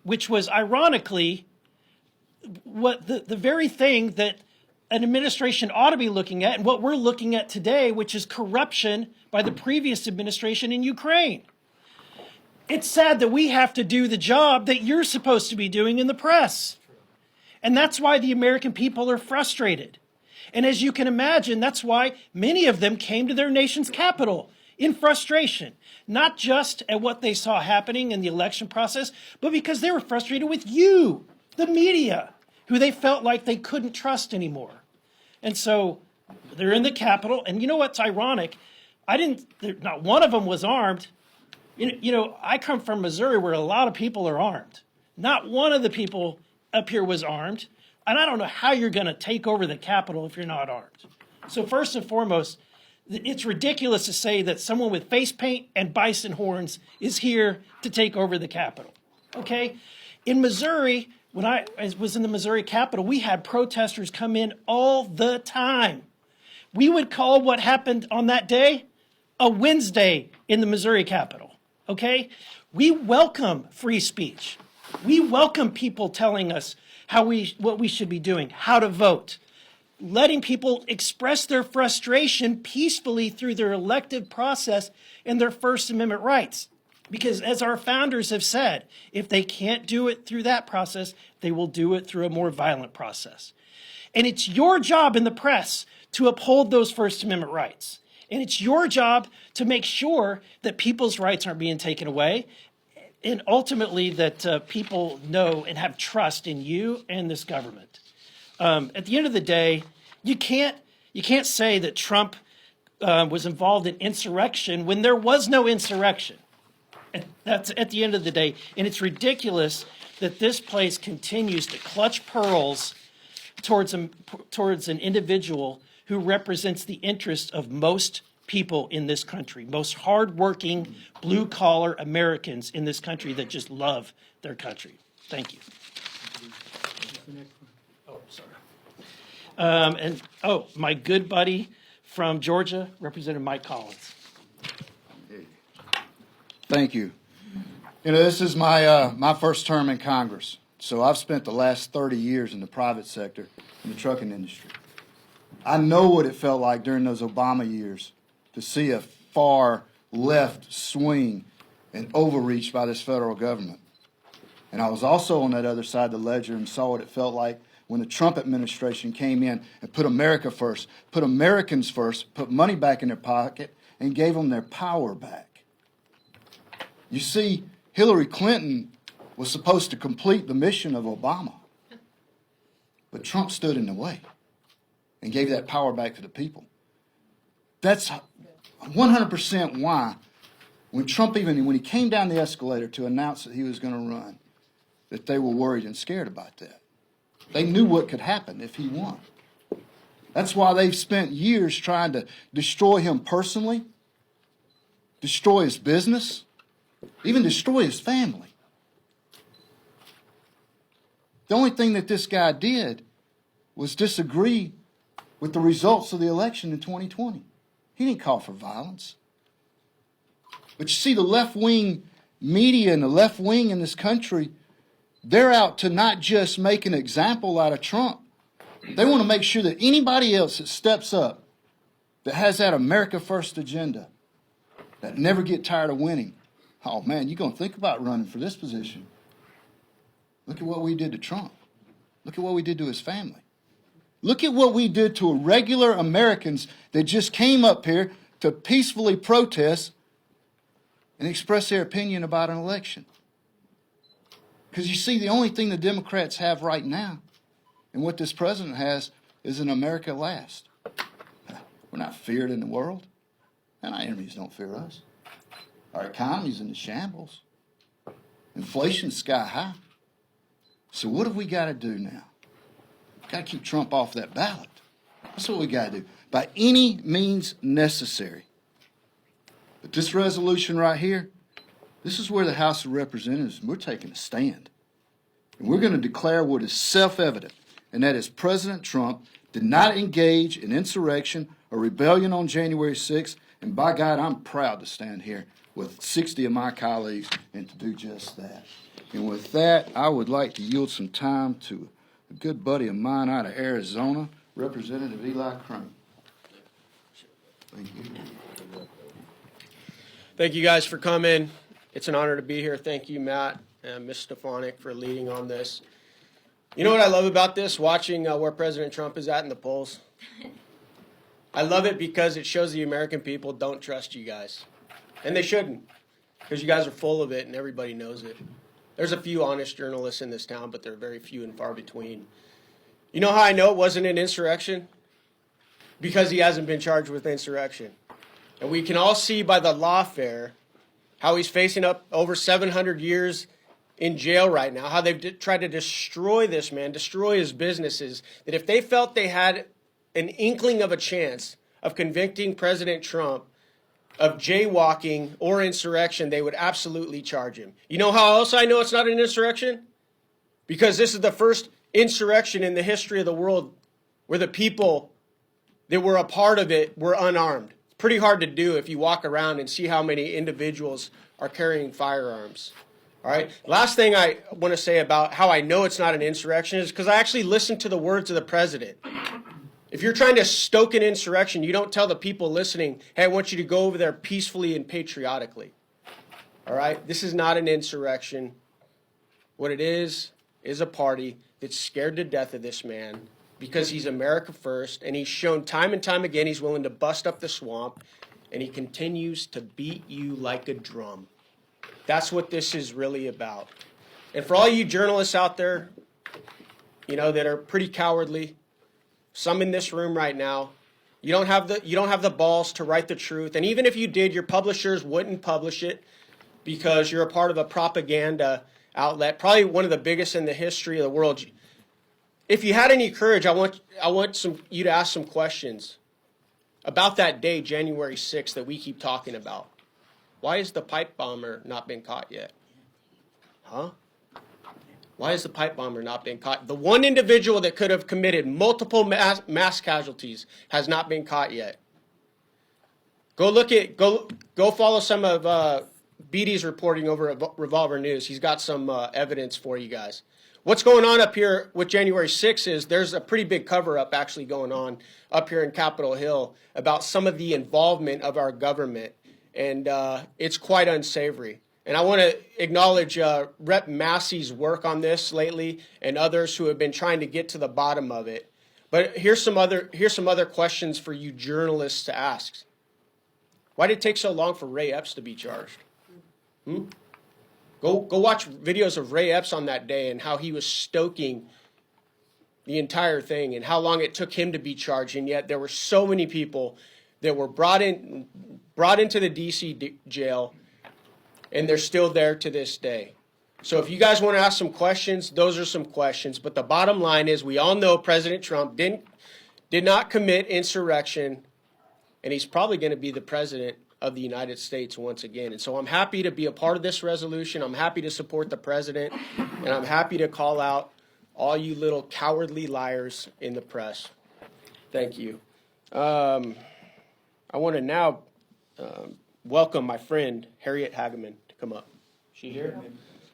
which was ironically what the very thing that an administration ought to be looking at and what we're looking at today, which is corruption by the previous administration in Ukraine. It's sad that we have to do the job that you're supposed to be doing in the press. And that's why the American people are frustrated. And as you can imagine, that's why many of them came to their nation's capital in frustration, not just at what they saw happening in the election process, but because they were frustrated with you, the media, who they felt like they couldn't trust anymore. And so they're in the Capitol, and you know what's ironic? Not one of them was armed. You know, I come from Missouri where a lot of people are armed. Not one of the people up here was armed, and I don't know how you're going to take over the Capitol if you're not armed. So first and foremost, it's ridiculous to say that someone with face paint and bison horns is here to take over the Capitol, okay? In Missouri, when I was in the Missouri Capitol, we had protesters come in all the time. We would call what happened on that day a Wednesday in the Missouri Capitol, okay? We welcome free speech. We welcome people telling us what we should be doing, how to vote, letting people express their frustration peacefully through their elective process and their First Amendment rights. Because as our founders have said, if they can't do it through that process, they will do it through a more violent process. And it's your job in the press to uphold those First Amendment rights. And it's your job to make sure that people's rights aren't being taken away, and ultimately that people know and have trust in you and this government. At the end of the day, you can't say that Trump was involved in insurrection when there was no insurrection. That's at the end of the day. And it's ridiculous that this place continues to clutch pearls towards an individual who represents the interests of most people in this country, most hardworking, blue-collar Americans in this country that just love their country. Thank you. Oh, sorry. My good buddy from Georgia, Representative Mike Collins. Thank you. You know, this is my first term in Congress, so I've spent the last 30 years in the private sector, in the trucking industry. I know what it felt like during those Obama years to see a far left swing and overreach by this federal government. And I was also on that other side of the ledger and saw what it felt like when the Trump administration came in and put America first, put Americans first, put money back in their pocket, and gave them their power back. You see, Hillary Clinton was supposed to complete the mission of Obama, but Trump stood in the way and gave that power back to the people. That's 100% why when Trump, when he came down the escalator to announce that he was going to run, that they were worried and scared about that. They knew what could happen if he won. That's why they've spent years trying to destroy him personally, destroy his business, even destroy his family. The only thing that this guy did was disagree with the results of the election in 2020. He didn't call for violence. But you see, the left-wing media and the left wing in this country, they're out to not just make an example out of Trump. They want to make sure that anybody else that steps up, that has that America First agenda, that never get tired of winning, oh man, you're going to think about running for this position. Look at what we did to Trump. Look at what we did to his family. Look at what we did to regular Americans that just came up here to peacefully protest and express their opinion about an election. Because you see, the only thing the Democrats have right now and what this president has is an America last. We're not feared in the world, and our enemies don't fear us. Our economy's in the shambles. Inflation's sky high. So what have we got to do now? Got to keep Trump off that ballot. That's what we got to do, by any means necessary. But this resolution right here, this is where the House of Representatives, we're taking a stand. And we're going to declare what is self-evident, and that is President Trump did not engage in insurrection or rebellion on January 6th. And by God, I'm proud to stand here with 60 of my colleagues and to do just that. And with that, I would like to yield some time to a good buddy of mine out of Arizona, Representative Eli Crane. Thank you. Thank you guys for coming. It's an honor to be here. Thank you, Matt and Ms. Stefanik, for leading on this. You know what I love about this? Watching where President Trump is at in the polls. I love it because it shows the American people don't trust you guys. And they shouldn't, because you guys are full of it and everybody knows it. There's a few honest journalists in this town, but they're very few and far between. You know how I know it wasn't an insurrection? Because he hasn't been charged with insurrection. And we can all see by the lawfare how he's facing up over 700 years in jail right now, how they've tried to destroy this man, destroy his businesses, that if they felt they had an inkling of a chance of convicting President Trump of jaywalking or insurrection, they would absolutely charge him. You know how else I know it's not an insurrection? Because this is the first insurrection in the history of the world where the people that were a part of it were unarmed. It's pretty hard to do if you walk around and see how many individuals are carrying firearms. All right. Last thing I want to say about how I know it's not an insurrection is because I actually listened to the words of the president. If you're trying to stoke an insurrection, you don't tell the people listening, hey, I want you to go over there peacefully and patriotically. All right? This is not an insurrection. What it is a party that's scared to death of this man because he's America first, and he's shown time and time again he's willing to bust up the swamp, and he continues to beat you like a drum. That's what this is really about. And for all you journalists out there, you know, that are pretty cowardly, some in this room right now, you don't have the balls to write the truth. And even if you did, your publishers wouldn't publish it because you're a part of a propaganda outlet, probably one of the biggest in the history of the world. If you had any courage, I want you to ask some questions about that day, January 6th, that we keep talking about. Why has the pipe bomber not been caught yet? Huh? Why has the pipe bomber not been caught? The one individual that could have committed multiple mass casualties has not been caught yet. Go follow some of Beatty's reporting over at Revolver News. He's got some evidence for you guys. What's going on up here with January 6th is there's a pretty big cover-up actually going on up here in Capitol Hill about some of the involvement of our government and it's quite unsavory. And I want to acknowledge Rep. Massey's work on this lately and others who have been trying to get to the bottom of it. But here's some other questions for you journalists to ask. Why did it take so long for Ray Epps to be charged? Go watch videos of Ray Epps on that day and how he was stoking the entire thing and how long it took him to be charged. And yet there were so many people that were brought into the D.C. jail, and they're still there to this day. So if you guys want to ask some questions, those are some questions. But the bottom line is we all know President Trump did not commit insurrection, and he's probably going to be the president of the United States once again. And so I'm happy to be a part of this resolution. I'm happy to support the president, and I'm happy to call out all you little cowardly liars in the press. Thank you. I want to now welcome my friend Harriet Hageman to come up. She here?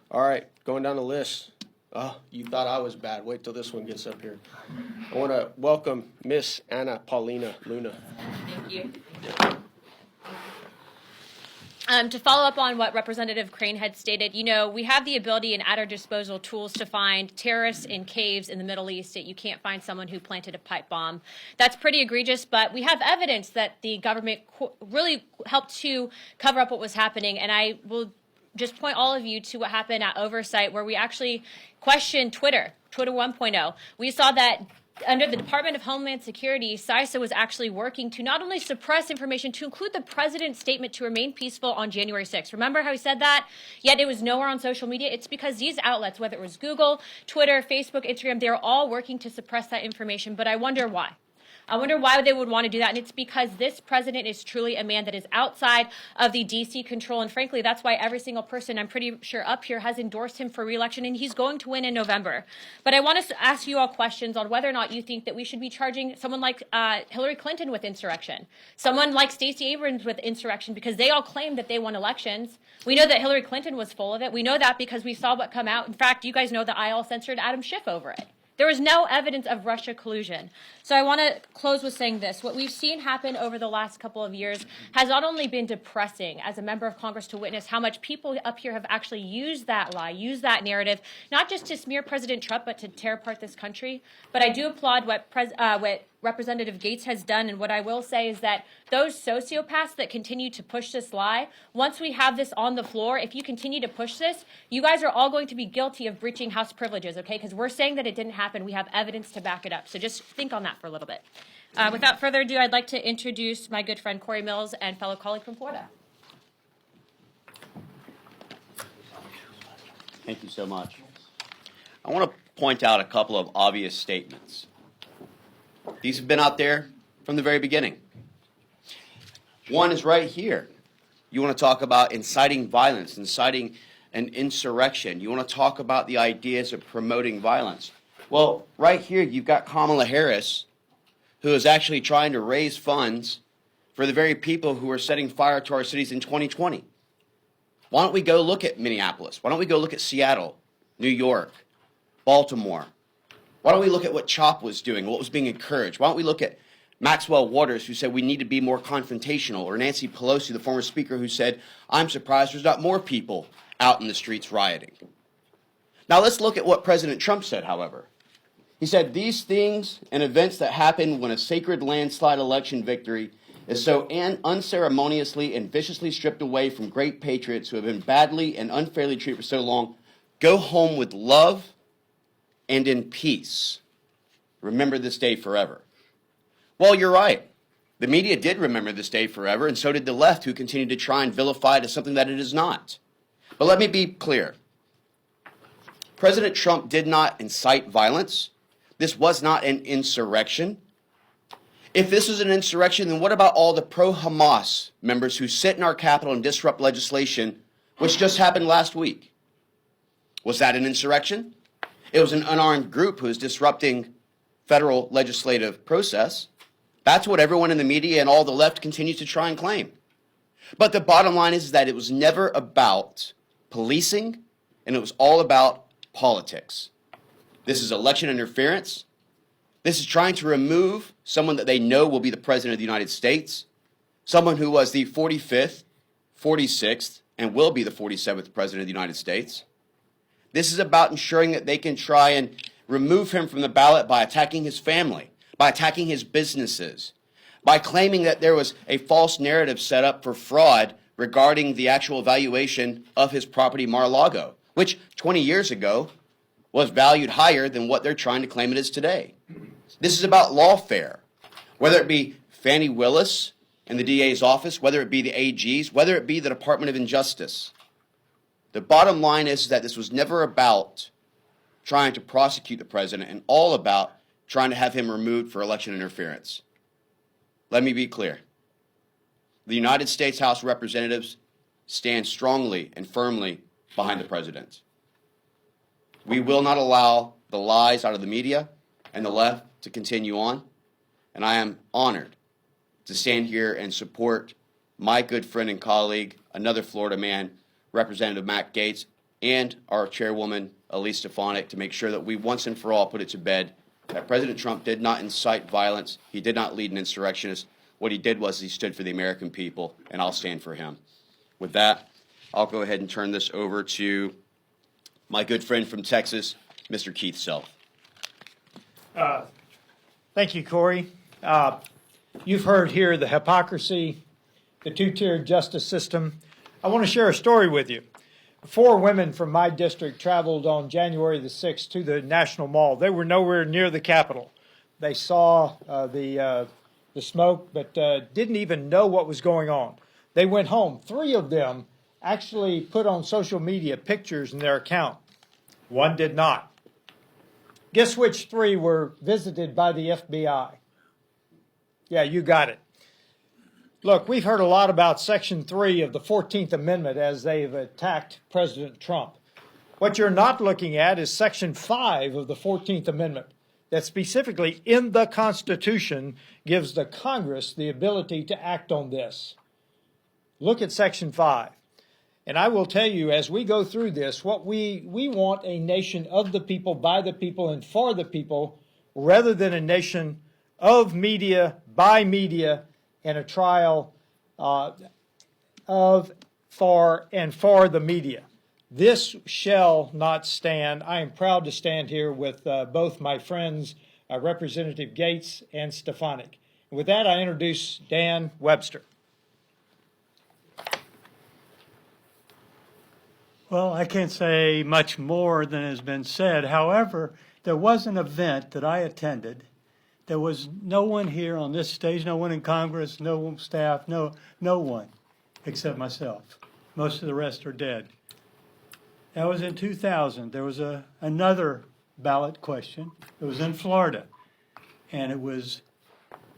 All right, going down the list. Oh, you thought I was bad. Wait till this one gets up here. I want to welcome Miss Anna Paulina Luna. Thank you. To follow up on what Representative Crane had stated, we have the ability and at our disposal tools to find terrorists in caves in the Middle East that you can't find someone who planted a pipe bomb. That's pretty egregious, but we have evidence that the government really helped to cover up what was happening, and I will just point all of you to what happened at Oversight, where we actually questioned Twitter 1.0. We saw that under the Department of Homeland Security, CISA was actually working to not only suppress information, to include the president's statement to remain peaceful on January 6th. Remember how he said that? Yet it was nowhere on social media. It's because these outlets, whether it was Google, Twitter, Facebook, Instagram, they're all working to suppress that information. But I wonder why. I wonder why they would want to do that, and it's because this president is truly a man that is outside of the D.C. control, and frankly, that's why every single person, I'm pretty sure up here, has endorsed him for re-election, and he's going to win in November. But I want to ask you all questions on whether or not you think that we should be charging someone like Hillary Clinton with insurrection, someone like Stacey Abrams with insurrection, because they all claim that they won elections. We know that Hillary Clinton was full of it. We know that because we saw what come out. In fact, you guys know that I all censored Adam Schiff over it. There was no evidence of Russia collusion. So I want to close with saying this. What we've seen happen over the last couple of years has not only been depressing as a member of Congress to witness how much people up here have actually used that lie, used that narrative, not just to smear President Trump, but to tear apart this country. But I do applaud what Representative Gaetz has done, and what I will say is that those sociopaths that continue to push this lie, once we have this on the floor, if you continue to push this, you guys are all going to be guilty of breaching House privileges, okay? Because we're saying that it didn't happen. We have evidence to back it up. So just think on that for a little bit. Without further ado, I'd like to introduce my good friend Corey Mills and fellow colleague from Florida. Thank you so much. I want to point out a couple of obvious statements. These have been out there from the very beginning. One is right here. You want to talk about inciting violence, inciting an insurrection. You want to talk about the ideas of promoting violence. Well, right here you've got Kamala Harris, who is actually trying to raise funds for the very people who are setting fire to our cities in 2020. Why don't we go look at Minneapolis? Why don't we go look at Seattle, New York, Baltimore? Why don't we look at what CHOP was doing, what was being encouraged? Why don't we look at Maxwell Waters, who said we need to be more confrontational, or Nancy Pelosi, the former speaker, who said, I'm surprised there's not more people out in the streets rioting. Now let's look at what President Trump said, however. He said, these things and events that happen when a sacred landslide election victory is so unceremoniously and viciously stripped away from great patriots who have been badly and unfairly treated for so long, go home with love and in peace. Remember this day forever. Well, you're right. The media did remember this day forever, and so did the left, who continued to try and vilify it as something that it is not. But let me be clear. President Trump did not incite violence. This was not an insurrection. If this is an insurrection, then what about all the pro-Hamas members who sit in our Capitol and disrupt legislation, which just happened last week? Was that an insurrection? It was an unarmed group who is disrupting federal legislative process. That's what everyone in the media and all the left continues to try and claim. But the bottom line is that it was never about policing, and it was all about politics. This is election interference. This is trying to remove someone that they know will be the president of the United States, someone who was the 45th 46th and will be the 47th President of the United States. This is about ensuring that they can try and remove him from the ballot by attacking his family, by attacking his businesses, by claiming that there was a false narrative set up for fraud regarding the actual valuation of his property Mar-a-Lago, which 20 years ago was valued higher than what they're trying to claim it is today. This is about lawfare, whether it be Fani Willis in the DA's office, whether it be the AGs, whether it be the Department of Injustice. The bottom line is that this was never about trying to prosecute the president and all about trying to have him removed for election interference. Let me be clear. The United States House of Representatives stand strongly and firmly behind the president. We will not allow the lies out of the media and the left to continue on, and I am honored to stand here and support my good friend and colleague, another Florida man, Representative Matt Gaetz, and our chairwoman, Elise Stefanik, to make sure that we once and for all put it to bed that President Trump did not incite violence. He did not lead an insurrectionist. What he did was he stood for the American people, and I'll stand for him. With that, I'll go ahead and turn this over to my good friend from Texas, Mr. Keith Self. Thank you, Corey. You've heard here the hypocrisy, the two-tiered justice system. I want to share a story with you. 4 women from my district traveled on January the 6th to the National Mall. They were nowhere near the Capitol. They saw the smoke, but didn't even know what was going on. They went home. 3 of them actually put on social media pictures in their account. 1 did not. Guess which 3 were visited by the FBI? Yeah, you got it. Look, we've heard a lot about Section 3 of the 14th Amendment as they've attacked President Trump. What you're not looking at is Section 5 of the 14th Amendment that specifically in the Constitution gives the Congress the ability to act on this. Look at Section 5. And I will tell you, as we go through this, what we want a nation of the people, by the people, and for the people, rather than a nation of media, by media, and a trial of, for, and for the media. This shall not stand. I am proud to stand here with both my friends, Representative Gaetz and Stefanik. And with that, I introduce Dan Webster. Well, I can't say much more than has been said. However, there was an event that I attended. There was no one here on this stage, no one in Congress, no staff, no one except myself. Most of the rest are dead. That was in 2000. There was another ballot question. It was in Florida, and it was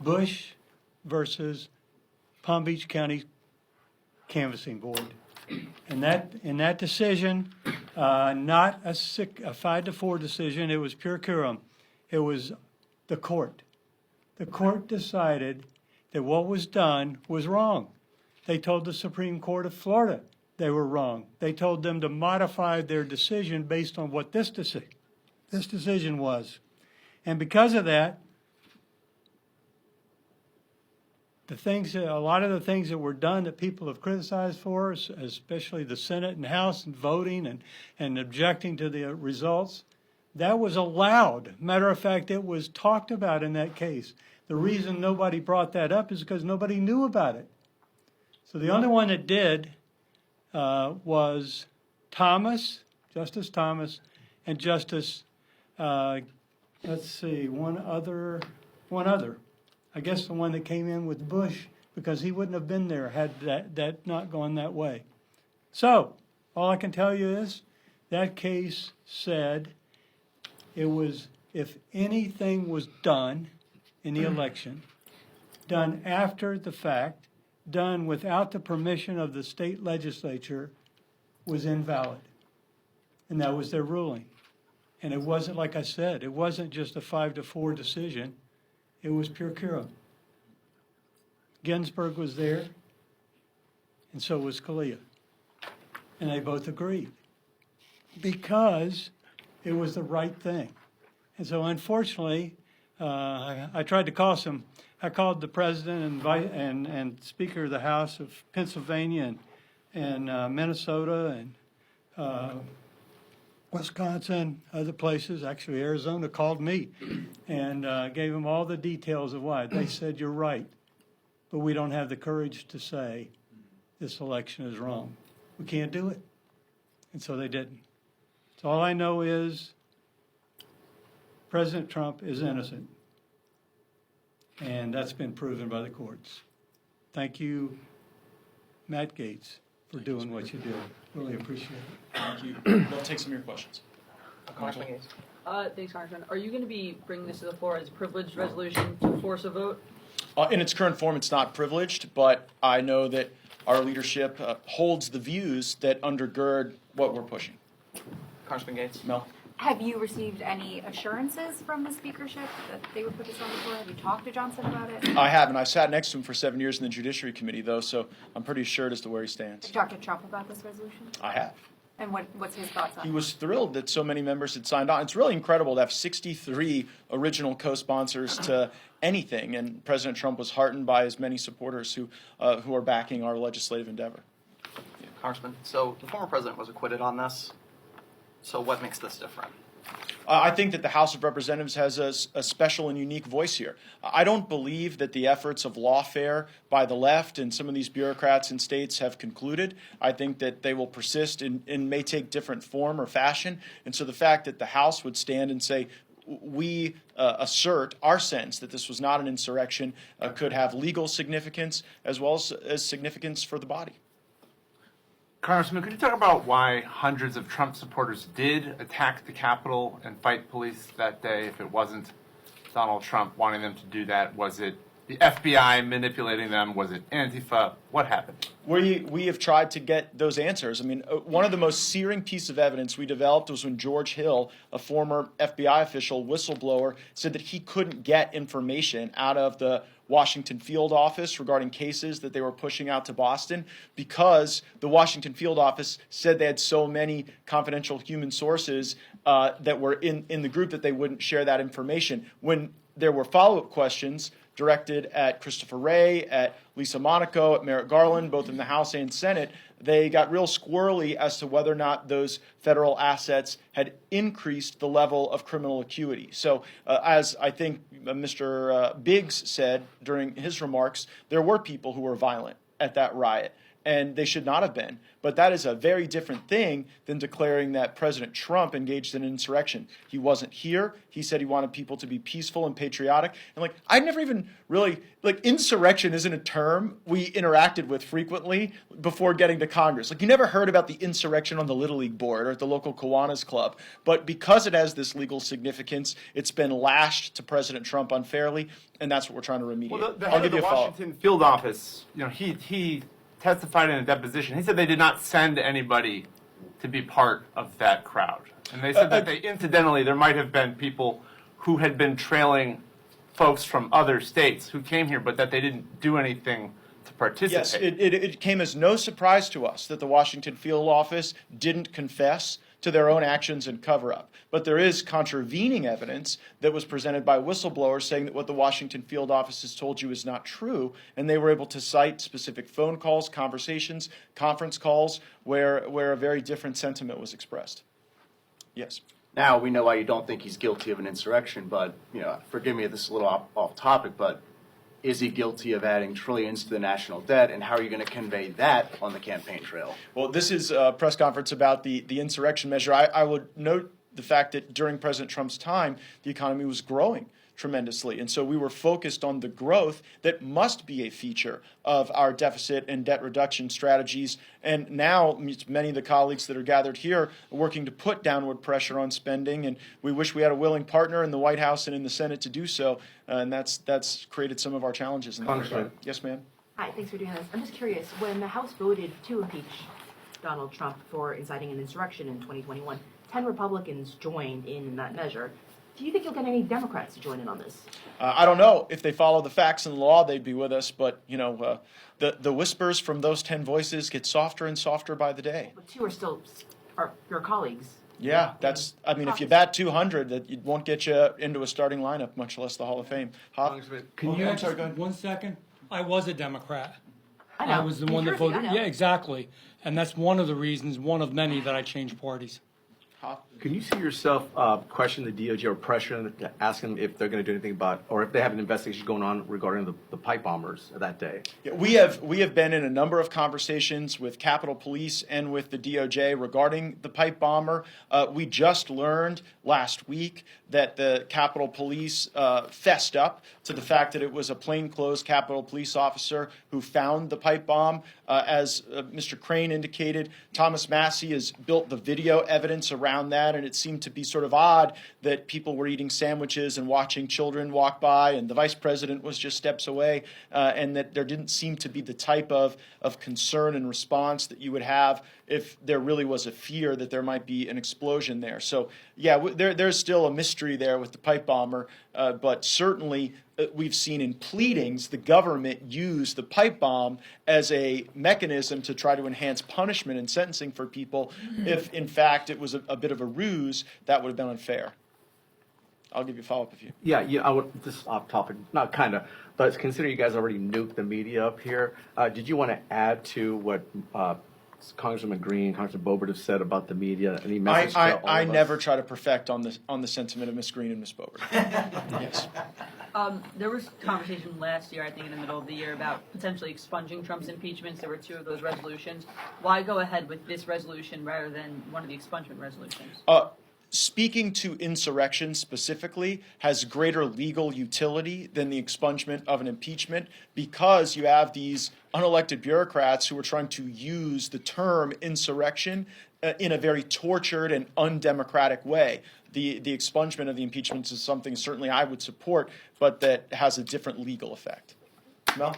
Bush versus Palm Beach County Canvassing Board. And in that decision, not a 5-4 decision, it was pure quorum. It was the court. The court decided that what was done was wrong. They told the Supreme Court of Florida they were wrong. They told them to modify their decision based on what this decision was. And because of that, a lot of the things that were done that people have criticized for us, especially the Senate and House and voting and objecting to the results, that was allowed. Matter of fact, it was talked about in that case. The reason nobody brought that up is because nobody knew about it. So the only one that did was Justice Thomas, and Justice, let's see, one other. I guess the one that came in with Bush, because he wouldn't have been there had that not gone that way. So all I can tell you is that case said it was, if anything was done in the election, done after the fact, done without the permission of the state legislature, was invalid. And that was their ruling. And it wasn't, like I said, it wasn't just a 5-4 decision. It was pure quorum. Ginsburg was there, and so was Scalia. And they both agreed because it was the right thing. And so unfortunately, I tried to call I called the president and Speaker of the House of Pennsylvania, and and Minnesota and Wisconsin, other places, actually Arizona, called me and gave them all the details of why. They said, you're right, but we don't have the courage to say this election is wrong. We can't do it. And so they didn't. So all I know is President Trump is innocent. And that's been proven by the courts. Thank you, Matt Gaetz, for doing what you did. Really appreciate it. Thank you. We'll take some of your questions. Congressman Gaetz. Thanks, Congressman. Are you going to be bringing this to the floor as a privileged resolution to force a vote? In its current form, it's not privileged, but I know that our leadership holds the views that undergird what we're pushing. Congressman Gaetz. Mel? Have you received any assurances from the speakership that they would put this on the floor? Have you talked to Johnson about it? I haven't. I sat next to him for 7 years in the Judiciary Committee, though, so I'm pretty assured as to where he stands. Have you talked to Trump about this resolution? I have. And what's his thoughts on it? He was thrilled that so many members had signed on. It's really incredible to have 63 original co-sponsors to anything, and President Trump was heartened by as many supporters who are backing our legislative endeavor. Congressman, so the former president was acquitted on this. So what makes this different? I think that the House of Representatives has a special and unique voice here. I don't believe that the efforts of lawfare by the left and some of these bureaucrats in states have concluded. I think that they will persist and may take different form or fashion. And so the fact that the House would stand and say, we assert our sense that this was not an insurrection could have legal significance as well as significance for the body. Congressman, could you talk about why hundreds of Trump supporters did attack the Capitol and fight police that day if it wasn't Donald Trump wanting them to do that? Was it the FBI manipulating them? Was it Antifa? What happened? We have tried to get those answers. I mean, one of the most searing pieces of evidence we developed was when George Hill, a former FBI official, whistleblower, said that he couldn't get information out of the Washington field office regarding cases that they were pushing out to Boston because the Washington field office said they had so many confidential human sources that were in the group that they wouldn't share that information. When there were follow-up questions directed at Christopher Wray, at Lisa Monaco, at Merrick Garland, both in the House and Senate, they got real squirrely as to whether or not those federal assets had increased the level of criminal acuity. So as I think Mr. Biggs said during his remarks, there were people who were violent at that riot, and they should not have been. But that is a very different thing than declaring that President Trump engaged in an insurrection. He wasn't here. He said he wanted people to be peaceful and patriotic. And I never even really, insurrection isn't a term we interacted with frequently before getting to Congress. You never heard about the insurrection on the Little League board or at the local Kiwanis Club. But because it has this legal significance, it's been lashed to President Trump unfairly, and that's what we're trying to remediate. Well, the head of the Washington field office, he testified in a deposition. He said they did not send anybody to be part of that crowd. And they said that incidentally, there might have been people who had been trailing folks from other states who came here, but that they didn't do anything to participate. Yes, it came as no surprise to us that the Washington field office didn't confess to their own actions and cover-up. But there is contravening evidence that was presented by whistleblowers saying that what the Washington field office has told you is not true, and they were able to cite specific phone calls, conversations, conference calls, where a very different sentiment was expressed. Yes. Now, we know why you don't think he's guilty of an insurrection, but, forgive me if this is a little off topic, but is he guilty of adding trillions to the national debt, and how are you going to convey that on the campaign trail? Well, this is a press conference about the insurrection measure. I would note the fact that during President Trump's time, the economy was growing tremendously. And so we were focused on the growth that must be a feature of our deficit and debt reduction strategies. And now many of the colleagues that are gathered here are working to put downward pressure on spending. And we wish we had a willing partner in the White House and in the Senate to do so. And that's created some of our challenges in that regard. Yes, ma'am. Hi, thanks for doing this. I'm just curious, when the House voted to impeach Donald Trump for inciting an insurrection in 2021, 10 Republicans joined in that measure. Do you think you'll get any Democrats to join in on this? I don't know. If they follow the facts and law, they'd be with us. But, the whispers from those 10 voices get softer and softer by the day. But two are still your colleagues. Yeah, if you bat 200, it won't get you into a starting lineup, much less the Hall of Fame. Can you, I'm sorry, go ahead. 1 second? I was a Democrat. I know. I was the New one that Jersey, I voted. know. Yeah, exactly. And that's one of the reasons, one of many, that I changed parties. Can you see yourself question the DOJ or pressure them to ask them if they're going to do anything about, or if they have an investigation going on regarding the pipe bombers that day? Yeah, we have been in a number of conversations with Capitol Police and with the DOJ regarding the pipe bomber. We just learned last week that the Capitol Police fessed up to the fact that it was a plainclothes Capitol Police officer who found the pipe bomb. As Mr. Crane indicated, Thomas Massey has built the video evidence around that, and it seemed to be sort of odd that people were eating sandwiches and watching children walk by, and the vice president was just steps away, and that there didn't seem to be the type of concern and response that you would have if there really was a fear that there might be an explosion there. So, yeah, there's still a mystery there with the pipe bomber, but certainly we've seen in pleadings the government use the pipe bomb as a mechanism to try to enhance punishment and sentencing for people. If, in fact, it was a bit of a ruse, that would have been unfair. I'll give you a follow-up if you... Yeah, I would, just off topic, not kind of, but considering you guys already nuked the media up here, did you want to add to what Congressman Green, Congressman Boebert have said about the media? Any message to all of us? I never try to perfect on the sentiment of Ms. Green and Ms. Boebert. Yes. There was conversation last year, I think in the middle of the year, about potentially expunging Trump's impeachments. There were 2 of those resolutions. Why go ahead with this resolution rather than one of the expungement resolutions? Speaking to insurrection specifically has greater legal utility than the expungement of an impeachment, because you have these unelected bureaucrats who are trying to use the term insurrection in a very tortured and undemocratic way. The expungement of the impeachments is something certainly I would support, but that has a different legal effect. Mel?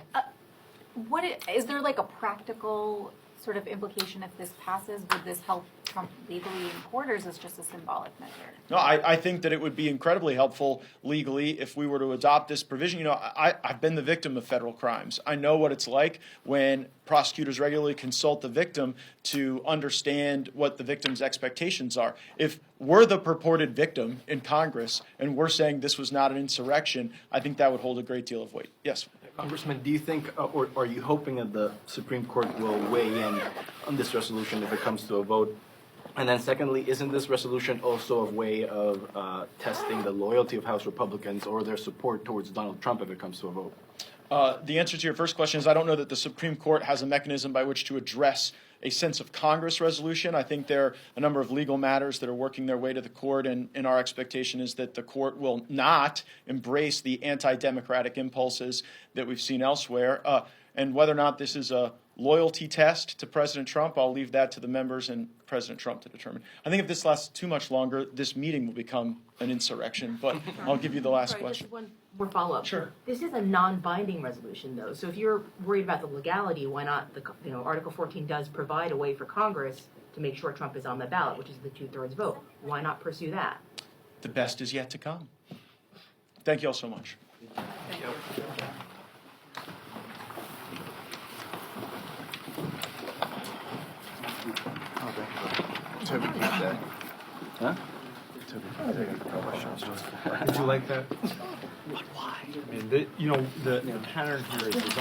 Is there like a practical sort of implication if this passes? Would this help Trump legally in court, or is this just a symbolic measure? No, I think that it would be incredibly helpful legally if we were to adopt this provision. You know, I've been the victim of federal crimes. I know what it's like when prosecutors regularly consult the victim to understand what the victim's expectations are. If we're the purported victim in Congress and we're saying this was not an insurrection, I think that would hold a great deal of weight. Yes. Congressman, do you think, or are you hoping that the Supreme Court will weigh in on this resolution if it comes to a vote? And then secondly, isn't this resolution also a way of testing the loyalty of House Republicans or their support towards Donald Trump if it comes to a vote? The answer to your first question is I don't know that the Supreme Court has a mechanism by which to address a sense of Congress resolution. I think there are a number of legal matters that are working their way to the court, and our expectation is that the court will not embrace the anti-democratic impulses that we've seen elsewhere. And whether or not this is a loyalty test to President Trump, I'll leave that to the members and President Trump to determine. I think if this lasts too much longer, this meeting will become an insurrection. But I'll give you the last question. Just one more follow-up. Sure. This is a non-binding resolution, though. So if you're worried about the legality, why not? Article 14 does provide a way for Congress to make sure Trump is on the ballot, which is the 2/3 vote. Why not pursue that? The best is yet to come. Thank you all so much. Thank you. Huh? Did you like that? Why? I mean, the pattern here is there's almost